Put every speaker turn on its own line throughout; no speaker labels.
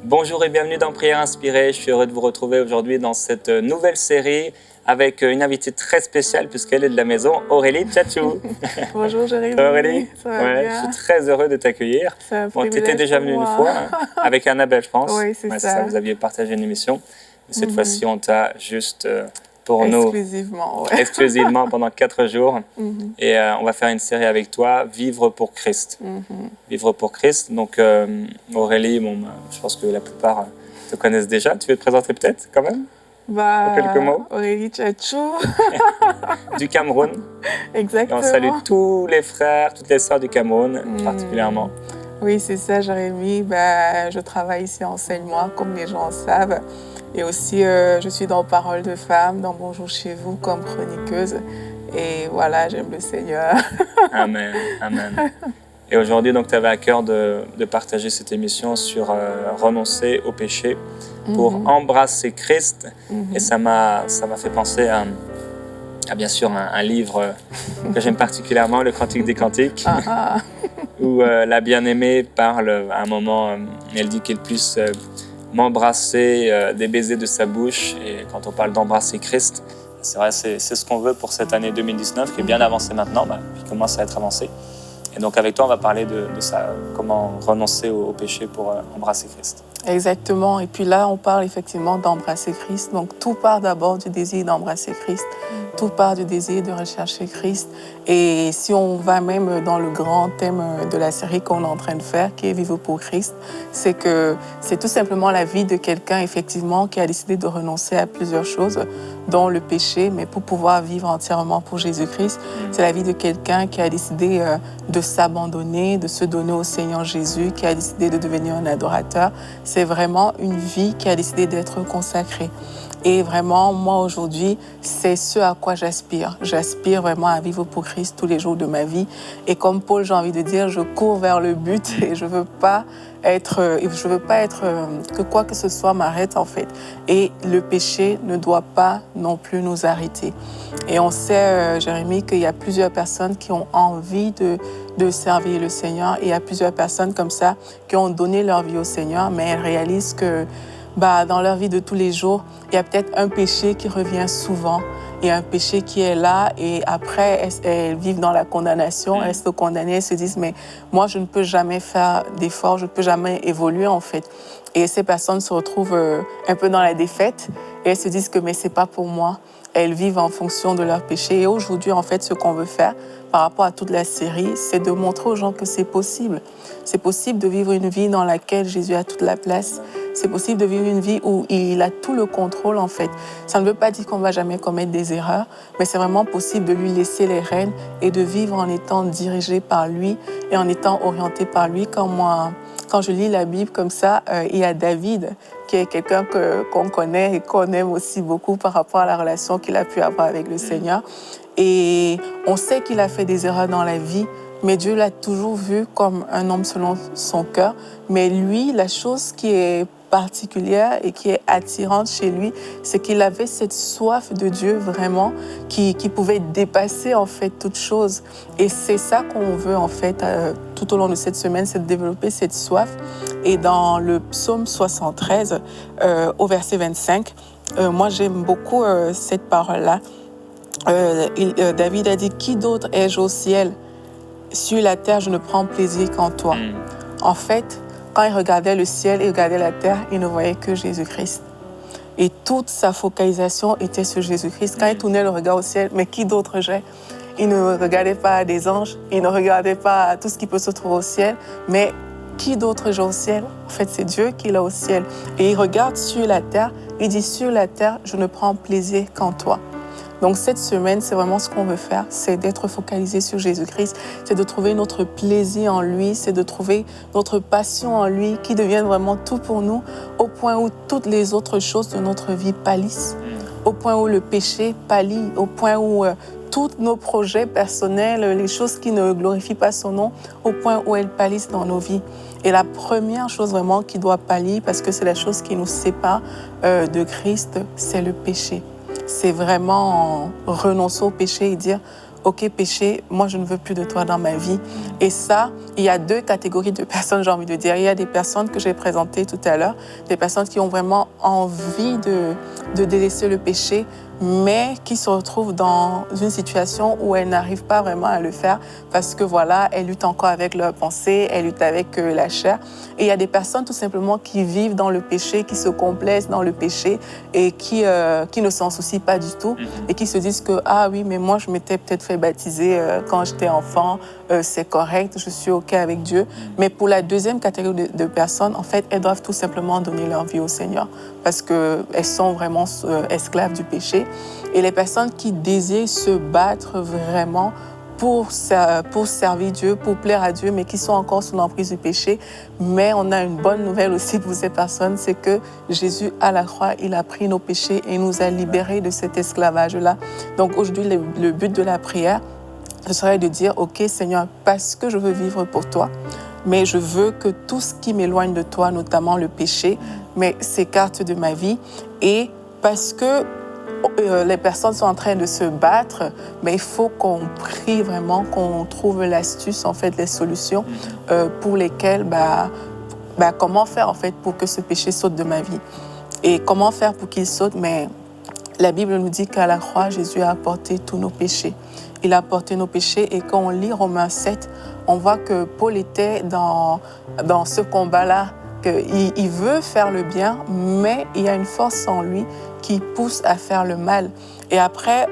Bonjour et bienvenue dans Prière Inspirée. Je suis heureux de vous retrouver aujourd'hui dans cette nouvelle série avec une invitée très spéciale puisqu'elle est de la maison, Aurélie Tchatchou.
Bonjour Jérémy,
Aurélie,
ça va bien?
je suis très heureux de t'accueillir.
Bon,
tu étais déjà venue une fois avec Annabelle, je pense.
Oui, c'est ça.
Vous aviez partagé une émission. Mais cette fois-ci, on t'a juste pour
exclusivement,
nous, exclusivement pendant 4 jours. Et on va faire une série avec toi, Vivre pour Christ. Vivre pour Christ. Donc Aurélie, je pense que la plupart te connaissent déjà. Tu veux te présenter peut-être quand même? En quelques mots.
Aurélie Tchatchou.
Du Cameroun.
Exactement.
Et on salue tous les frères, toutes les sœurs du Cameroun particulièrement.
Oui, c'est ça, Jérémy. Je travaille ici en enseignement, comme les gens savent. Et aussi, je suis dans Parole de Femmes, dans Bonjour chez vous, comme chroniqueuse. Et voilà, j'aime le Seigneur.
Amen, amen. Et aujourd'hui, donc, tu avais à cœur de partager cette émission sur renoncer au péché pour embrasser Christ. Et ça m'a fait penser à bien sûr un livre que j'aime particulièrement, le Cantique des Cantiques, où la bien-aimée parle à un moment, elle dit qu'elle puisse m'embrasser des baisers de sa bouche. Et quand on parle d'embrasser Christ, c'est vrai, c'est ce qu'on veut pour cette année 2019, qui est bien avancée maintenant, qui commence à être avancée. Et donc avec toi, on va parler de ça, comment renoncer au péché pour embrasser Christ.
Exactement. Et puis là, on parle effectivement d'embrasser Christ. Donc tout part d'abord du désir d'embrasser Christ. Tout part du désir de rechercher Christ. Et si on va même dans le grand thème de la série qu'on est en train de faire, qui est Vivre pour Christ, c'est que c'est tout simplement la vie de quelqu'un, effectivement, qui a décidé de renoncer à plusieurs choses, dont le péché, mais pour pouvoir vivre entièrement pour Jésus-Christ. C'est la vie de quelqu'un qui a décidé de s'abandonner, de se donner au Seigneur Jésus, qui a décidé de devenir un adorateur. C'est vraiment une vie qui a décidé d'être consacrée. Et vraiment, moi, aujourd'hui, c'est ce à quoi j'aspire. J'aspire vraiment à vivre pour Christ tous les jours de ma vie. Et comme Paul, j'ai envie de dire, je cours vers le but et je veux pas être que quoi que ce soit m'arrête, en fait. Et le péché ne doit pas non plus nous arrêter. Et on sait, Jérémy, qu'il y a plusieurs personnes qui ont envie de servir le Seigneur. Et il y a plusieurs personnes comme ça qui ont donné leur vie au Seigneur, mais elles réalisent que dans leur vie de tous les jours, il y a peut-être un péché qui revient souvent. Il y a un péché qui est là et après, elles vivent dans la condamnation, elles se condamnent, elles se disent « mais moi, je ne peux jamais faire d'efforts, je ne peux jamais évoluer en fait ». Et ces personnes se retrouvent un peu dans la défaite et elles se disent que « mais ce n'est pas pour moi ». Elles vivent en fonction de leur péché. Et aujourd'hui, en fait, ce qu'on veut faire par rapport à toute la série, c'est de montrer aux gens que c'est possible. C'est possible de vivre une vie dans laquelle Jésus a toute la place. C'est possible de vivre une vie où il a tout le contrôle, en fait. Ça ne veut pas dire qu'on ne va jamais commettre des erreurs, mais c'est vraiment possible de lui laisser les rênes et de vivre en étant dirigé par lui et en étant orienté par lui. Quand je lis la Bible comme ça, il y a David, qui est quelqu'un qu'on connaît et qu'on aime aussi beaucoup par rapport à la relation qu'il a pu avoir avec le Seigneur. Et on sait qu'il a fait des erreurs dans la vie, mais Dieu l'a toujours vu comme un homme selon son cœur. Mais lui, la chose qui est particulière et qui est attirante chez lui, c'est qu'il avait cette soif de Dieu vraiment qui pouvait dépasser en fait toute chose. Et c'est ça qu'on veut en fait tout au long de cette semaine, c'est de développer cette soif. Et dans le psaume 73, au verset 25, moi j'aime beaucoup cette parole-là. David a dit « Qui d'autre ai-je au ciel? Sur la terre, je ne prends plaisir qu'en toi. » En fait, quand il regardait le ciel et regardait la terre, il ne voyait que Jésus-Christ. Et toute sa focalisation était sur Jésus-Christ. Quand il tournait le regard au ciel, mais qui d'autre j'ai? Il ne regardait pas des anges, il ne regardait pas tout ce qui peut se trouver au ciel, mais qui d'autre j'ai au ciel? En fait, c'est Dieu qui l'a au ciel. Et il regarde sur la terre, il dit « Sur la terre, je ne prends plaisir qu'en toi. » Donc cette semaine, c'est vraiment ce qu'on veut faire, c'est d'être focalisé sur Jésus-Christ, c'est de trouver notre plaisir en lui, c'est de trouver notre passion en lui qui devienne vraiment tout pour nous, au point où toutes les autres choses de notre vie pâlissent, au point où le péché pâlit, au point où tous nos projets personnels, les choses qui ne glorifient pas son nom, au point où elles pâlissent dans nos vies. Et la première chose vraiment qui doit pâlir, parce que c'est la chose qui nous sépare de Christ, c'est le péché. C'est vraiment renoncer au péché et dire ok, péché, moi je ne veux plus de toi dans ma vie. Et ça, il y a deux catégories de personnes, j'ai envie de dire. Il y a des personnes que j'ai présentées tout à l'heure, des personnes qui ont vraiment envie de délaisser le péché, mais qui se retrouvent dans une situation où elles n'arrivent pas vraiment à le faire parce que voilà, elles luttent encore avec leurs pensées, elles luttent avec la chair. Et il y a des personnes tout simplement qui vivent dans le péché, qui se complaisent dans le péché et qui ne s'en soucient pas du tout et qui se disent que ah oui, mais moi je m'étais peut-être fait baptiser quand j'étais enfant, c'est correct, je suis ok avec Dieu. Mais pour la deuxième catégorie de personnes, en fait, elles doivent tout simplement donner leur vie au Seigneur parce qu'elles sont vraiment esclaves du péché. Et les personnes qui désirent se battre vraiment pour servir Dieu, pour plaire à Dieu, mais qui sont encore sous l'emprise du péché. Mais on a une bonne nouvelle aussi pour ces personnes, c'est que Jésus, à la croix, il a pris nos péchés et nous a libérés de cet esclavage-là. Donc aujourd'hui, le but de la prière, ce serait de dire, ok Seigneur, parce que je veux vivre pour toi, mais je veux que tout ce qui m'éloigne de toi, notamment le péché, mais s'écarte de ma vie. Et parce que les personnes sont en train de se battre, mais il faut qu'on prie vraiment, qu'on trouve l'astuce, en fait, les solutions pour lesquelles, comment faire en fait pour que ce péché saute de ma vie. Et comment faire pour qu'il saute, mais la Bible nous dit qu'à la croix, Jésus a porté tous nos péchés. Il a porté nos péchés et quand on lit Romains 7, on voit que Paul était dans ce combat-là, qu'il veut faire le bien, mais il y a une force en lui qui pousse à faire le mal. Et après,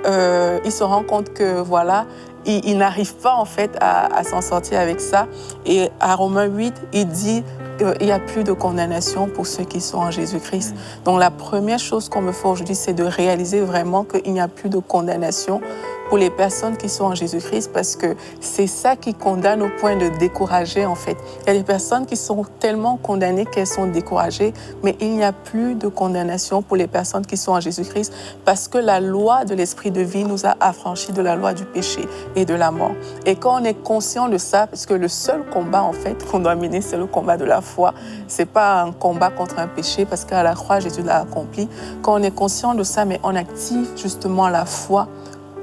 il se rend compte que voilà, il n'arrive pas en fait à s'en sortir avec ça. Et à Romains 8, il dit qu'il n'y a plus de condamnation pour ceux qui sont en Jésus-Christ. Donc la première chose qu'on me fait aujourd'hui, c'est de réaliser vraiment qu'il n'y a plus de condamnation pour les personnes qui sont en Jésus-Christ, parce que c'est ça qui condamne au point de décourager en fait. Il y a des personnes qui sont tellement condamnées qu'elles sont découragées, mais il n'y a plus de condamnation pour les personnes qui sont en Jésus-Christ, parce que la loi de l'esprit de vie nous a affranchis de la loi du péché et de la mort. Et quand on est conscient de ça, parce que le seul combat en fait qu'on doit mener, c'est le combat de la foi. C'est pas un combat contre un péché, parce qu'à la croix, Jésus l'a accompli. Quand on est conscient de ça, mais on active justement la foi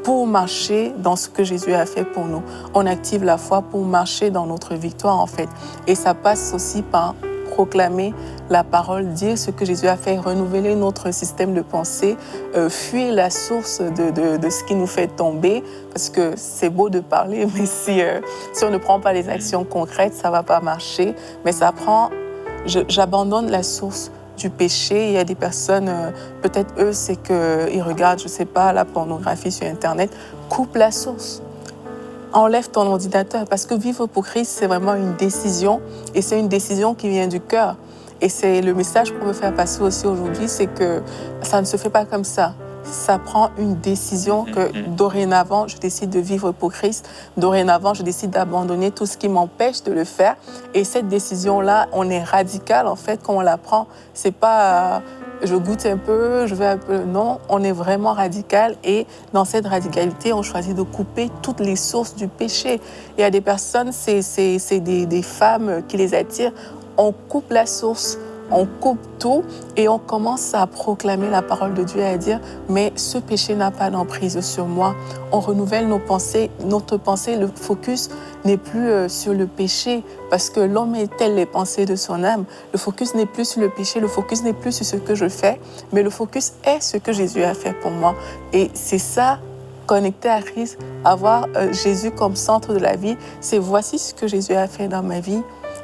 pour marcher dans ce que Jésus a fait pour nous. On active la foi pour marcher dans notre victoire, en fait. Et ça passe aussi par proclamer la parole, dire ce que Jésus a fait, renouveler notre système de pensée, fuir la source de ce qui nous fait tomber, parce que c'est beau de parler, mais si on ne prend pas les actions concrètes, ça ne va pas marcher. Mais ça prend... J'abandonne la source du péché. Il y a des personnes, peut-être eux, c'est qu'ils regardent, je ne sais pas, la pornographie sur Internet. Coupe la source. Enlève ton ordinateur. Parce que vivre pour Christ, c'est vraiment une décision. Et c'est une décision qui vient du cœur. Et c'est le message qu'on veut faire passer aussi aujourd'hui, c'est que ça ne se fait pas comme ça. Ça prend une décision que dorénavant, je décide de vivre pour Christ. Dorénavant, je décide d'abandonner tout ce qui m'empêche de le faire. Et cette décision-là, on est radical en fait quand on la prend. C'est pas je goûte un peu, je vais un peu. Non, on est vraiment radical. Et dans cette radicalité, on choisit de couper toutes les sources du péché. Il y a des personnes, c'est des femmes qui les attirent. On coupe la source. On coupe tout et on commence à proclamer la parole de Dieu et à dire « mais ce péché n'a pas d'emprise sur moi ». On renouvelle nos pensées, notre pensée, le focus n'est plus sur le péché parce que l'homme est tel les pensées de son âme. Le focus n'est plus sur le péché, le focus n'est plus sur ce que je fais, mais le focus est ce que Jésus a fait pour moi. Et c'est ça, connecté à Christ, avoir Jésus comme centre de la vie, c'est voici ce que Jésus a fait dans ma vie.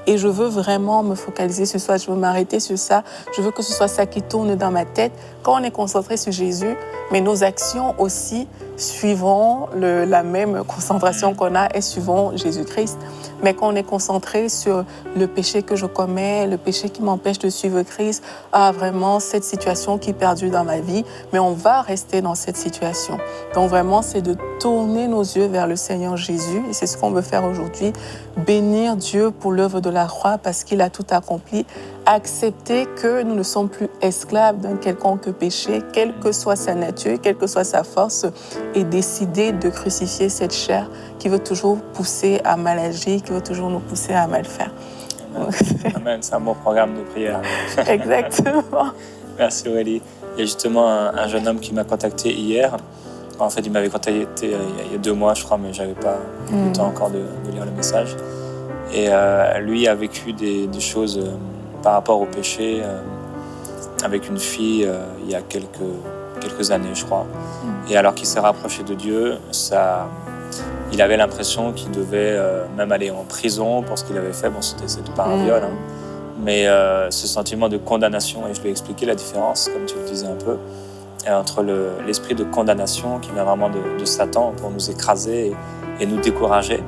Et je veux vraiment me focaliser sur ça, je veux m'arrêter sur ça, je veux que ce soit ça qui tourne dans ma tête. Quand on est concentré sur Jésus, mais nos actions aussi suivront la même concentration qu'on a et suivront Jésus-Christ. Mais quand on est concentré sur le péché que je commets, le péché qui m'empêche de suivre Christ, vraiment cette situation qui est perdue dans ma vie, mais on va rester dans cette situation. Donc vraiment, c'est de tourner nos yeux vers le Seigneur Jésus, et c'est ce qu'on veut faire aujourd'hui, bénir Dieu pour l'œuvre de la croix parce qu'il a tout accompli, accepter que nous ne sommes plus esclaves d'un quelconque péché, quelle que soit sa nature, quelle que soit sa force, et décider de crucifier cette chair qui veut toujours pousser à mal agir, qui veut toujours nous pousser à mal faire.
Amen, c'est un bon programme de prière.
Exactement.
Merci Aurélie. Il y a justement un jeune homme qui m'a contacté hier, En fait, il m'avait contacté il y a 2 mois, je crois, mais j'avais pas eu le temps encore de lire le message. Et lui a vécu des choses par rapport au péché avec une fille il y a quelques années, je crois. Et alors qu'il s'est rapproché de Dieu, il avait l'impression qu'il devait même aller en prison pour ce qu'il avait fait. Bon, c'était pas un viol, hein. Mais ce sentiment de condamnation, et je lui ai expliqué la différence, comme tu le disais un peu, entre l'esprit de condamnation qui vient vraiment de Satan pour nous écraser et nous décourager,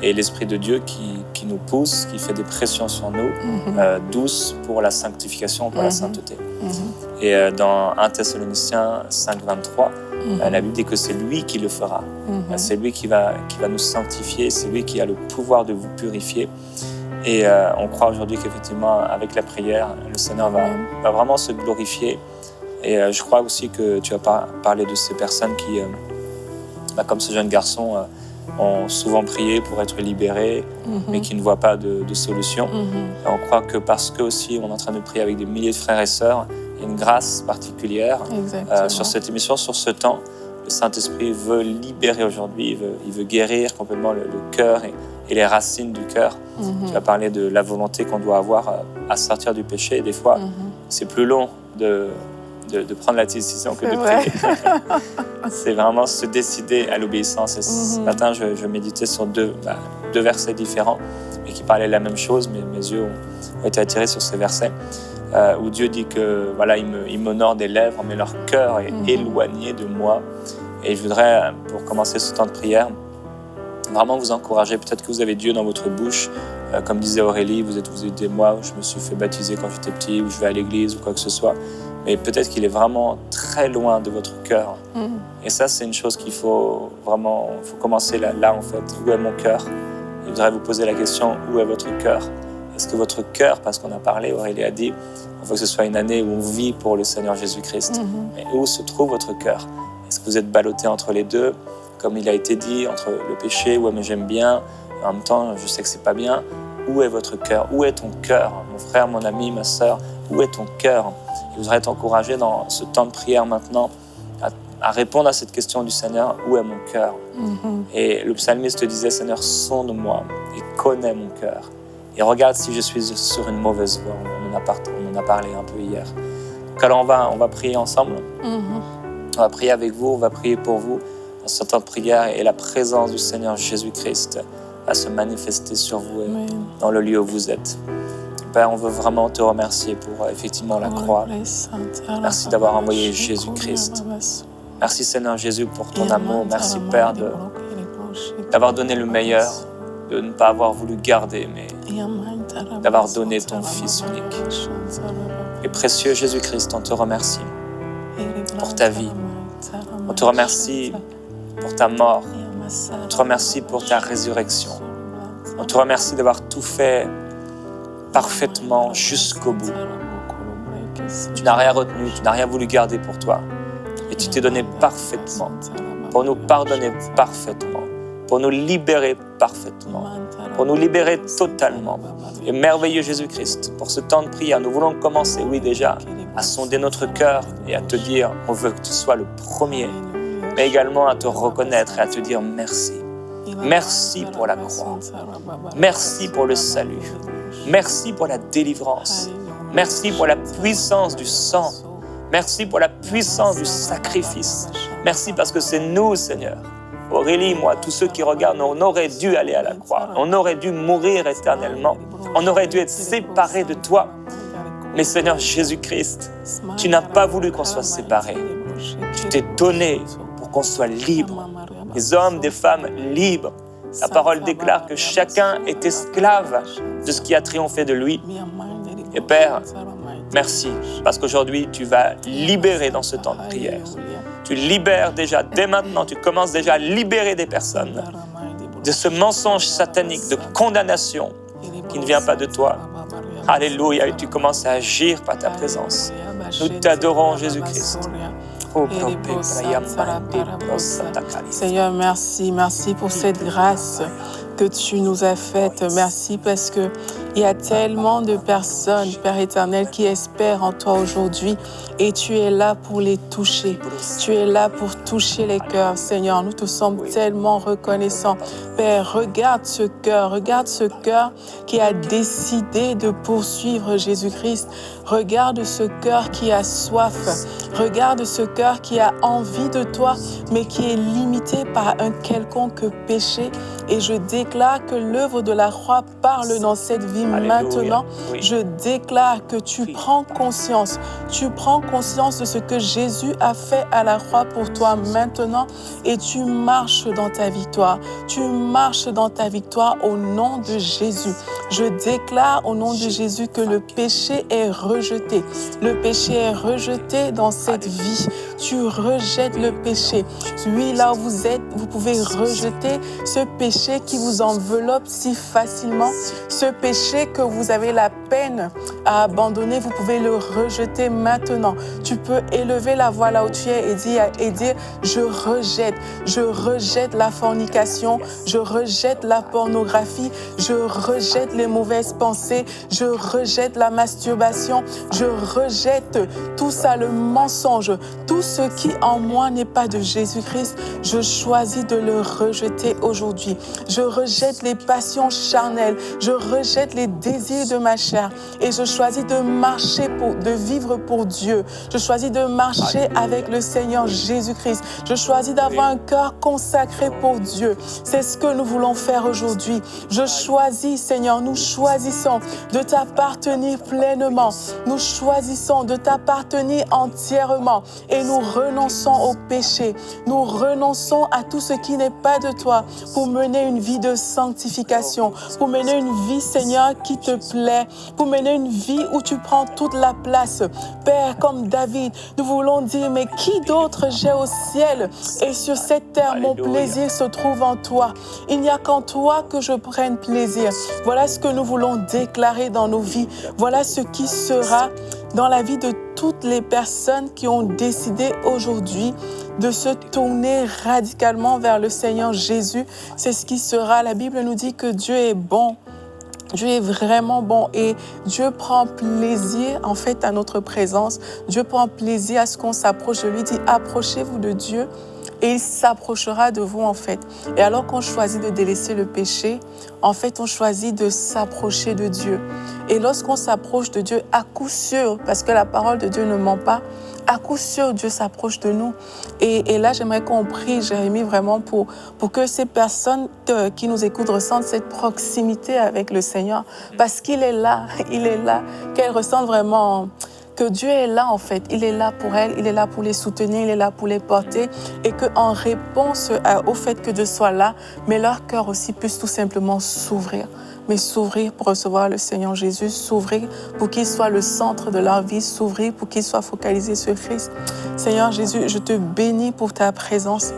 et l'esprit de Dieu qui nous pousse, qui fait des pressions sur nous, douces pour la sanctification, pour la sainteté. Et dans 1 Thessaloniciens 5:23, la Bible dit que c'est lui qui le fera. C'est lui qui va nous sanctifier, c'est lui qui a le pouvoir de vous purifier. Et on croit aujourd'hui qu'effectivement, avec la prière, le Seigneur va vraiment se glorifier. Et je crois aussi que tu as parlé de ces personnes qui, comme ce jeune garçon, ont souvent prié pour être libérés, mais qui ne voient pas de solution. Et on croit que parce que aussi on est en train de prier avec des milliers de frères et sœurs, il y a une grâce particulière sur cette émission, sur ce temps. Le Saint-Esprit veut libérer aujourd'hui, il veut guérir complètement le cœur et les racines du cœur. Tu as parlé de la volonté qu'on doit avoir à sortir du péché. Et des fois, c'est plus long de prendre la décision que de prier. C'est vraiment se décider à l'obéissance. Et ce matin, je méditais sur deux versets différents, mais qui parlaient la même chose. Mais mes yeux ont été attirés sur ces versets où Dieu dit que voilà, il m'honore des lèvres, mais leur cœur est éloigné de moi. Et je voudrais, pour commencer ce temps de prière, vraiment vous encourager. Peut-être que vous avez Dieu dans votre bouche. Comme disait Aurélie, vous êtes des mois où je me suis fait baptiser quand j'étais petit, où je vais à l'église ou quoi que ce soit. Mais peut-être qu'il est vraiment très loin de votre cœur. Et ça, c'est une chose qu'il faut vraiment... Il faut commencer là en fait. Où est mon cœur? Je voudrais vous poser la question, où est votre cœur? Est-ce que votre cœur, parce qu'on a parlé, Aurélie a dit, il faut que ce soit une année où on vit pour le Seigneur Jésus-Christ. Mais où se trouve votre cœur? Est-ce que vous êtes ballotté entre les deux, comme il a été dit, entre le péché, ouais mais j'aime bien, et en même temps je sais que c'est pas bien? Où est votre cœur? Où est ton cœur? Mon frère, mon ami, ma sœur, où est ton cœur? Je voudrais t'encourager dans ce temps de prière maintenant à répondre à cette question du Seigneur, où est mon cœur? Et le psalmiste disait, Seigneur, sonde-moi et connais mon cœur. Et regarde si je suis sur une mauvaise voie. On en a parlé un peu hier. Donc alors on va prier ensemble. On va prier avec vous, on va prier pour vous dans ce temps de prière, et la présence du Seigneur Jésus-Christ va se manifester sur vous et dans le lieu où vous êtes. Père, on veut vraiment te remercier pour effectivement la croix. Merci d'avoir envoyé Jésus-Christ. Merci Seigneur Jésus pour ton amour. Merci Père d'avoir donné le meilleur, de ne pas avoir voulu garder, mais d'avoir donné ton Fils unique. Et précieux Jésus-Christ, on te remercie pour ta vie. On te remercie pour ta mort. On te remercie pour ta résurrection. On te remercie d'avoir tout fait parfaitement jusqu'au bout. Tu n'as rien retenu, tu n'as rien voulu garder pour toi. Et tu t'es donné parfaitement pour nous pardonner parfaitement, pour nous libérer parfaitement, pour nous libérer totalement. Et merveilleux Jésus-Christ, pour ce temps de prière, nous voulons commencer, oui déjà, à sonder notre cœur et à te dire, on veut que tu sois le premier, mais également à te reconnaître et à te dire merci. Merci pour la croix. Merci pour le salut. Merci pour la délivrance. Merci pour la puissance du sang. Merci pour la puissance du sacrifice. Merci parce que c'est nous, Seigneur. Aurélie, moi, tous ceux qui regardent, on aurait dû aller à la croix. On aurait dû mourir éternellement. On aurait dû être séparés de toi. Mais Seigneur Jésus-Christ, tu n'as pas voulu qu'on soit séparés. Tu t'es donné pour qu'on soit libre. Des hommes, des femmes libres. La parole déclare que chacun est esclave de ce qui a triomphé de lui. Et Père, merci, parce qu'aujourd'hui, tu vas libérer dans ce temps de prière. Tu libères déjà, dès maintenant, tu commences déjà à libérer des personnes de ce mensonge satanique de condamnation qui ne vient pas de toi. Alléluia, et tu commences à agir par ta présence. Nous t'adorons, Jésus-Christ.
Seigneur, merci pour cette grâce que tu nous as faites. Merci parce que il y a tellement de personnes, Père éternel, qui espèrent en toi aujourd'hui et tu es là pour les toucher. Tu es là pour toucher les cœurs, Seigneur. Nous te sommes tellement reconnaissants. Père, regarde ce cœur qui a décidé de poursuivre Jésus-Christ. Regarde ce cœur qui a soif. Regarde ce cœur qui a envie de toi, mais qui est limité par un quelconque péché. Et je déclare que l'œuvre de la croix parle dans cette vie maintenant. Oui. Je déclare que tu prends conscience de ce que Jésus a fait à la croix pour toi maintenant et tu marches dans ta victoire. Tu marches dans ta victoire au nom de Jésus. Je déclare au nom de Jésus que le péché est rejeté. Le péché est rejeté dans cette vie. Tu rejettes le péché. Oui, là où vous êtes, vous pouvez rejeter ce péché qui vous enveloppe si facilement. Ce péché que vous avez la peine à abandonner, vous pouvez le rejeter maintenant. Tu peux élever la voix là où tu es et dire je rejette la fornication, je rejette la pornographie, je rejette les mauvaises pensées, je rejette la masturbation, je rejette tout ça, le mensonge, tout ce qui en moi n'est pas de Jésus-Christ, je choisis de le rejeter aujourd'hui. Je rejette les passions charnelles, je rejette les désirs de ma chair et je choisis de marcher de vivre pour Dieu. Je choisis de marcher avec le Seigneur Jésus-Christ. Je choisis d'avoir un cœur consacré pour Dieu. C'est ce que nous voulons faire aujourd'hui. Je choisis, Seigneur, nous choisissons de t'appartenir pleinement. Nous choisissons de t'appartenir entièrement et nous renonçons au péché. Nous renonçons à tout ce qui n'est pas de toi pour mener une vie de sanctification, pour mener une vie, Seigneur, qui te plaît, pour mener une vie où tu prends toute la place. Père, comme David, nous voulons dire, mais qui d'autre j'ai au ciel et sur cette terre, mon plaisir se trouve en toi. Il n'y a qu'en toi que je prenne plaisir. Voilà ce que nous voulons déclarer dans nos vies. Voilà ce qui sera dans la vie de toutes les personnes qui ont décidé aujourd'hui de se tourner radicalement vers le Seigneur Jésus. C'est ce qui sera. La Bible nous dit que Dieu est bon. Dieu est vraiment bon et Dieu prend plaisir en fait à notre présence. Dieu prend plaisir à ce qu'on s'approche de lui. Il dit approchez-vous de Dieu et il s'approchera de vous en fait. Et alors qu'on choisit de délaisser le péché, en fait on choisit de s'approcher de Dieu. Et lorsqu'on s'approche de Dieu, à coup sûr, parce que la parole de Dieu ne ment pas, à coup sûr, Dieu s'approche de nous. Et là, j'aimerais qu'on prie, Jérémie, vraiment pour que ces personnes qui nous écoutent ressentent cette proximité avec le Seigneur. Parce qu'il est là, qu'elles ressentent vraiment que Dieu est là en fait. Il est là pour elles, il est là pour les soutenir, il est là pour les porter. Et qu'en réponse au fait que Dieu soit là, mais leur cœur aussi puisse tout simplement s'ouvrir. Mais s'ouvrir pour recevoir le Seigneur Jésus, s'ouvrir pour qu'il soit le centre de leur vie, s'ouvrir pour qu'il soit focalisé sur Christ. Seigneur Jésus, je te bénis pour ta présence.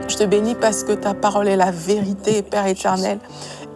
Je te bénis parce que ta parole est la vérité, Père éternel.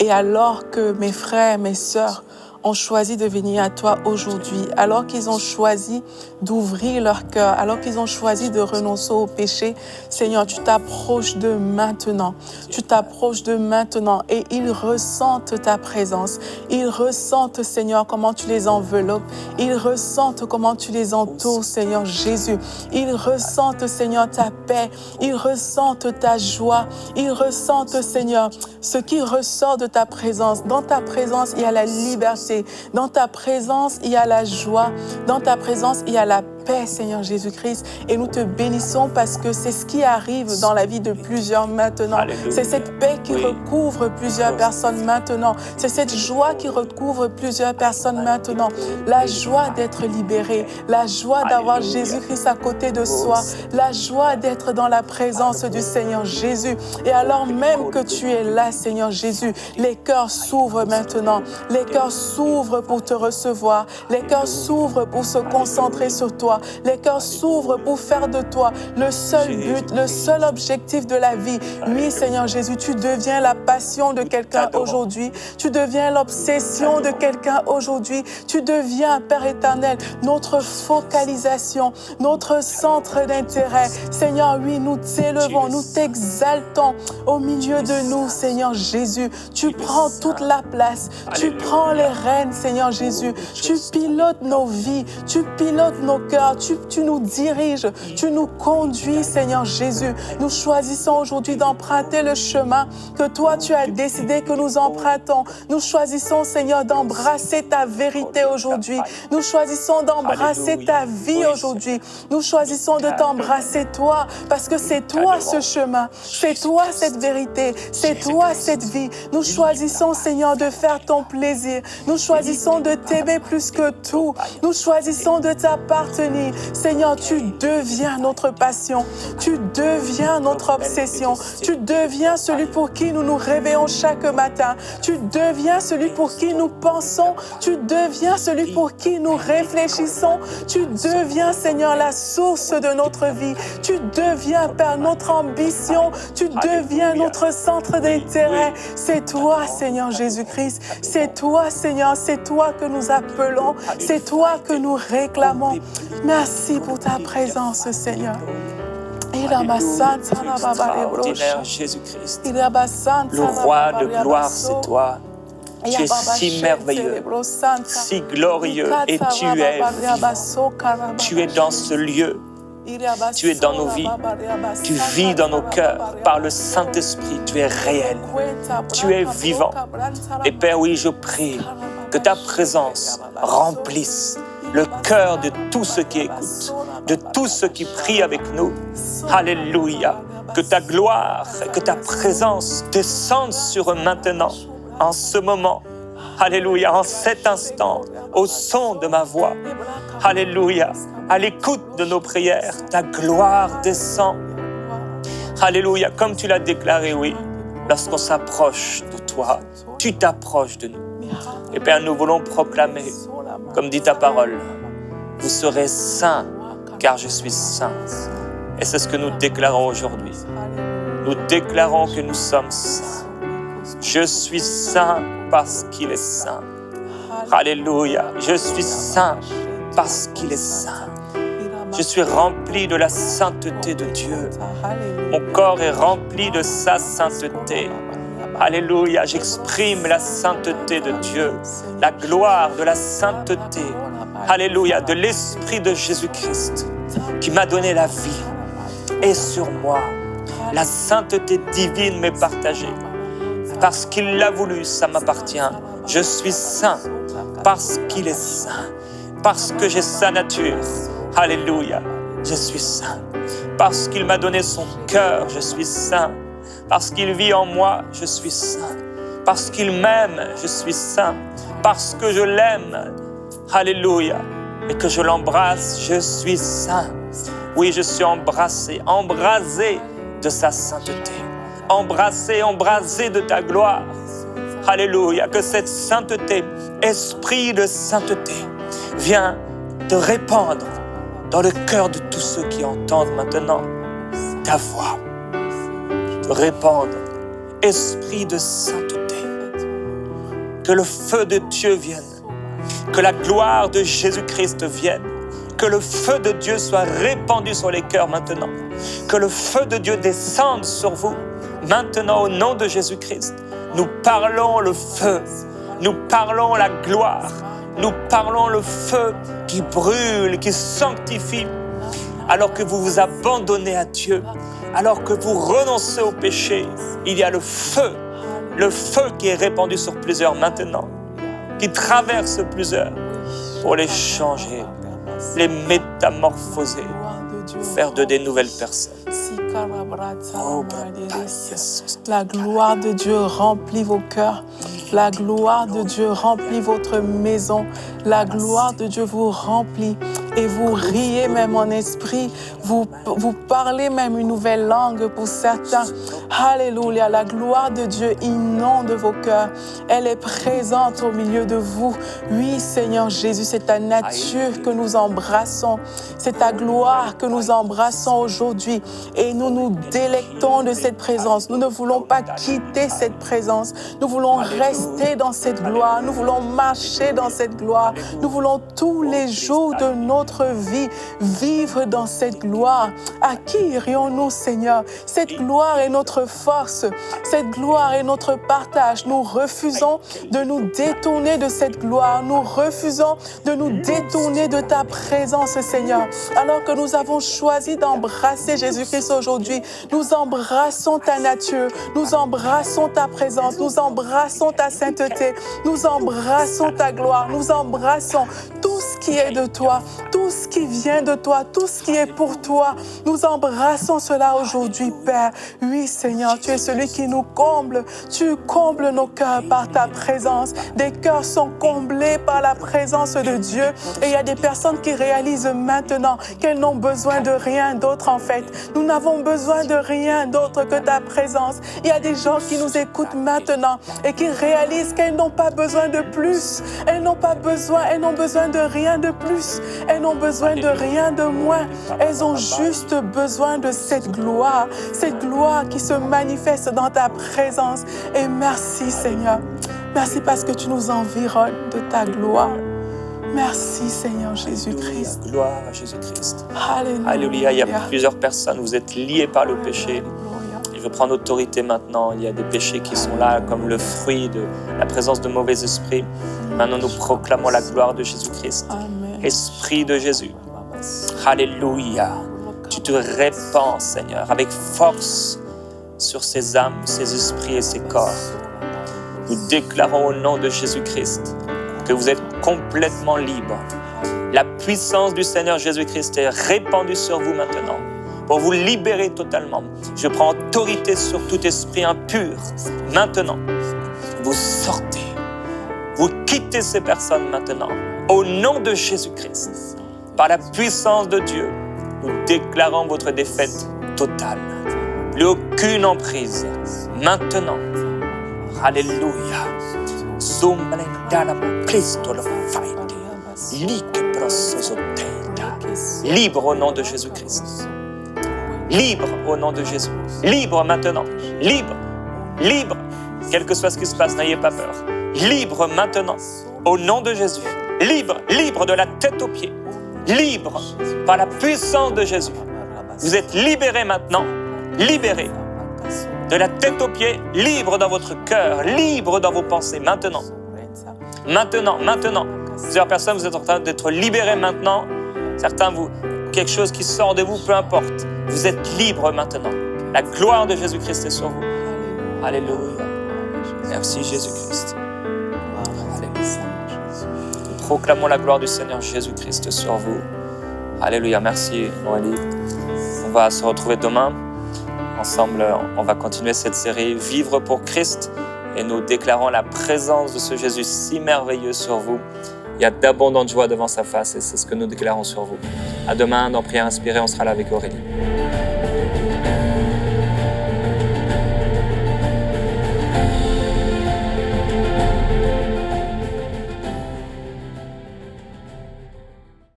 Et alors que mes frères, mes sœurs ont choisi de venir à toi aujourd'hui, alors qu'ils ont choisi d'ouvrir leur cœur, alors qu'ils ont choisi de renoncer au péché, Seigneur, tu t'approches de maintenant. Tu t'approches de maintenant et ils ressentent ta présence. Ils ressentent, Seigneur, comment tu les enveloppes. Ils ressentent comment tu les entoures, Seigneur Jésus. Ils ressentent, Seigneur, ta paix. Ils ressentent ta joie. Ils ressentent, Seigneur, ce qui ressort de ta présence. Dans ta présence, il y a la liberté. Dans ta présence, il y a la joie. Dans ta présence, il y a la paix, Seigneur Jésus-Christ. Et nous te bénissons parce que c'est ce qui arrive dans la vie de plusieurs maintenant. C'est cette paix qui recouvre plusieurs personnes maintenant. C'est cette joie qui recouvre plusieurs personnes maintenant. La joie d'être libéré, la joie d'avoir Jésus-Christ à côté de soi, la joie d'être dans la présence du Seigneur Jésus. Et alors même que tu es là, Seigneur Jésus, les cœurs s'ouvrent maintenant. Les cœurs s'ouvrent pour te recevoir. Les cœurs s'ouvrent pour se concentrer sur toi. toi. Les cœurs s'ouvrent pour faire de toi le seul but, le seul objectif de la vie. Oui, Seigneur Jésus, tu deviens la passion de quelqu'un aujourd'hui. Tu deviens l'obsession de quelqu'un aujourd'hui. Tu deviens, Père éternel, notre focalisation, notre centre d'intérêt. Seigneur, oui, nous t'élevons, nous t'exaltons au milieu de nous, Seigneur Jésus. Tu prends toute la place. Tu prends les rênes, Seigneur Jésus. Tu pilotes nos vies. Tu pilotes nos cœurs. Tu nous diriges. Tu nous conduis, Seigneur Jésus. Nous choisissons aujourd'hui d'emprunter le chemin que toi, tu as décidé que nous empruntons. Nous choisissons, Seigneur, d'embrasser ta vérité aujourd'hui. Nous choisissons d'embrasser ta vie aujourd'hui. Nous choisissons de t'embrasser, toi, parce que c'est toi ce chemin. C'est toi cette vérité. C'est toi cette vie. Nous choisissons, Seigneur, de faire ton plaisir. Nous choisissons de t'aimer plus que tout. Nous choisissons de t'appartenir. Seigneur, tu deviens notre passion. Tu deviens notre obsession. Tu deviens celui pour qui nous nous réveillons chaque matin. Tu deviens celui pour qui nous pensons. Tu deviens celui pour qui nous réfléchissons. Tu deviens, Seigneur, la source de notre vie. Tu deviens, Père, notre ambition. Tu deviens notre centre d'intérêt. C'est toi, Seigneur Jésus-Christ. C'est toi, Seigneur. C'est toi que nous appelons. C'est toi que nous réclamons. Merci pour ta présence, Seigneur.
Extraordinaire Jésus-Christ. Le roi de gloire, c'est toi. Tu es si merveilleux, si glorieux et tu es dans ce lieu. Tu es dans nos vies. Tu vis dans nos cœurs. Par le Saint-Esprit, tu es réel. Tu es vivant. Et Père, oui, je prie que ta présence remplisse le cœur de tous ceux qui écoutent, de tous ceux qui prient avec nous. Alléluia. Que ta gloire, que ta présence descende sur eux maintenant, en ce moment. Alléluia, en cet instant, au son de ma voix. Alléluia, à l'écoute de nos prières, ta gloire descend. Alléluia, comme tu l'as déclaré, oui, lorsqu'on s'approche de toi, tu t'approches de nous. Et Père, nous voulons proclamer, comme dit ta parole, vous serez saints, car je suis saint. Et c'est ce que nous déclarons aujourd'hui. Nous déclarons que nous sommes saints. Je suis saint parce qu'il est saint. Alléluia. Je suis saint parce qu'il est saint. Je suis rempli de la sainteté de Dieu. Mon corps est rempli de sa sainteté. Alléluia. J'exprime la sainteté de Dieu, la gloire de la sainteté. Alléluia. De l'Esprit de Jésus-Christ qui m'a donné la vie. Et sur moi, la sainteté divine m'est partagée. Parce qu'il l'a voulu, ça m'appartient. Je suis saint parce qu'il est saint. Parce que j'ai sa nature. Alléluia. Je suis saint. Parce qu'il m'a donné son cœur, je suis saint. Parce qu'il vit en moi, je suis saint. Parce qu'il m'aime, je suis saint. Parce que je l'aime. Alléluia. Et que je l'embrasse, je suis saint. Oui, je suis embrassé, embrasé de sa sainteté. Embrassé, embrasé de ta gloire. Alléluia, que cette sainteté, esprit de sainteté, vienne te répandre dans le cœur de tous ceux qui entendent maintenant ta voix. Te répandre, esprit de sainteté. Que le feu de Dieu vienne, que la gloire de Jésus-Christ vienne, que le feu de Dieu soit répandu sur les cœurs maintenant, que le feu de Dieu descende sur vous. Maintenant, au nom de Jésus-Christ, nous parlons le feu, nous parlons la gloire, nous parlons le feu qui brûle, qui sanctifie. Alors que vous vous abandonnez à Dieu, alors que vous renoncez au péché, il y a le feu qui est répandu sur plusieurs maintenant, qui traverse plusieurs pour les changer, les métamorphoser, faire de des nouvelles personnes.
Oh, la gloire de Dieu remplit vos cœurs. La gloire de Dieu remplit votre maison. La gloire de Dieu vous remplit. et vous riez même en esprit, vous parlez même une nouvelle langue pour certains. Alléluia, la gloire de Dieu inonde vos cœurs. Elle est présente au milieu de vous. Oui, Seigneur Jésus, c'est ta nature que nous embrassons. C'est ta gloire que nous embrassons aujourd'hui. Et nous nous délectons de cette présence. Nous ne voulons pas quitter cette présence. Nous voulons rester dans cette gloire. Nous voulons marcher dans cette gloire. Nous voulons tous les jours de notre vie vivre dans cette gloire. À qui irions-nous, Seigneur? Cette gloire est notre force. Cette gloire est notre partage. Nous refusons de nous détourner de cette gloire. Nous refusons de nous détourner de ta présence, Seigneur. Alors que nous avons choisi d'embrasser Jésus-Christ aujourd'hui, nous embrassons ta nature, nous embrassons ta présence, nous embrassons ta sainteté, nous embrassons ta gloire, nous embrassons tout ce qui est de toi, tout ce qui vient de toi, tout ce qui est pour toi. Nous embrassons cela aujourd'hui, Père. Oui, Seigneur, tu es celui qui nous comble. Tu combles nos cœurs par ta présence. Des cœurs sont comblés par la présence de Dieu. Et il y a des personnes qui réalisent maintenant qu'elles n'ont besoin de rien d'autre en fait. Nous n'avons besoin de rien d'autre que ta présence. Il y a des gens qui nous écoutent maintenant et qui réalisent qu'elles n'ont pas besoin de plus. Elles n'ont pas besoin, elles n'ont besoin de rien de plus. Elles n'ont besoin de rien de moins. Elles ont juste besoin de cette gloire qui se manifeste dans ta présence. Et merci, Seigneur. Merci parce que tu nous environnes de ta gloire. Merci, Seigneur Jésus-Christ.
Gloire à Jésus-Christ.
Alléluia.
Alléluia. Il y a plusieurs personnes, vous êtes liés par le péché. Je prends autorité maintenant. Il y a des péchés qui sont là comme le fruit de la présence de mauvais esprits. Maintenant, nous proclamons la gloire de Jésus-Christ. Esprit de Jésus. Alléluia. Tu te répands, Seigneur, avec force sur ces âmes, ces esprits et ces corps. Nous déclarons au nom de Jésus-Christ que vous êtes complètement libres. La puissance du Seigneur Jésus-Christ est répandue sur vous maintenant pour vous libérer totalement. Je prends autorité sur tout esprit impur. Maintenant, vous sortez. Vous quittez ces personnes maintenant. Au nom de Jésus-Christ, par la puissance de Dieu, nous déclarons votre défaite totale. Plus aucune emprise. Maintenant. Alléluia. Libre au nom de Jésus-Christ. Libre au nom de Jésus. Libre maintenant. Libre. Libre. Quel que soit ce qui se passe, n'ayez pas peur. Libre maintenant. Au nom de Jésus. Libre. Libre de la tête aux pieds. Libre par la puissance de Jésus. Vous êtes libérés maintenant. Libérés. De la tête aux pieds, libre dans votre cœur, libre dans vos pensées, maintenant. Maintenant, maintenant. Plusieurs personnes, vous êtes en train d'être libérés maintenant. Certains, quelque chose qui sort de vous, peu importe. Vous êtes libres maintenant. La gloire de Jésus-Christ est sur vous. Alléluia. Merci Jésus-Christ. Alléluia. Nous proclamons la gloire du Seigneur Jésus-Christ sur vous. Alléluia. Merci Noélie. On va se retrouver demain. Ensemble, on va continuer cette série « Vivre pour Christ » et nous déclarons la présence de ce Jésus si merveilleux sur vous. Il y a d'abondantes joies devant sa face et c'est ce que nous déclarons sur vous. À demain, dans Prière Inspirée, on sera là avec Aurélie.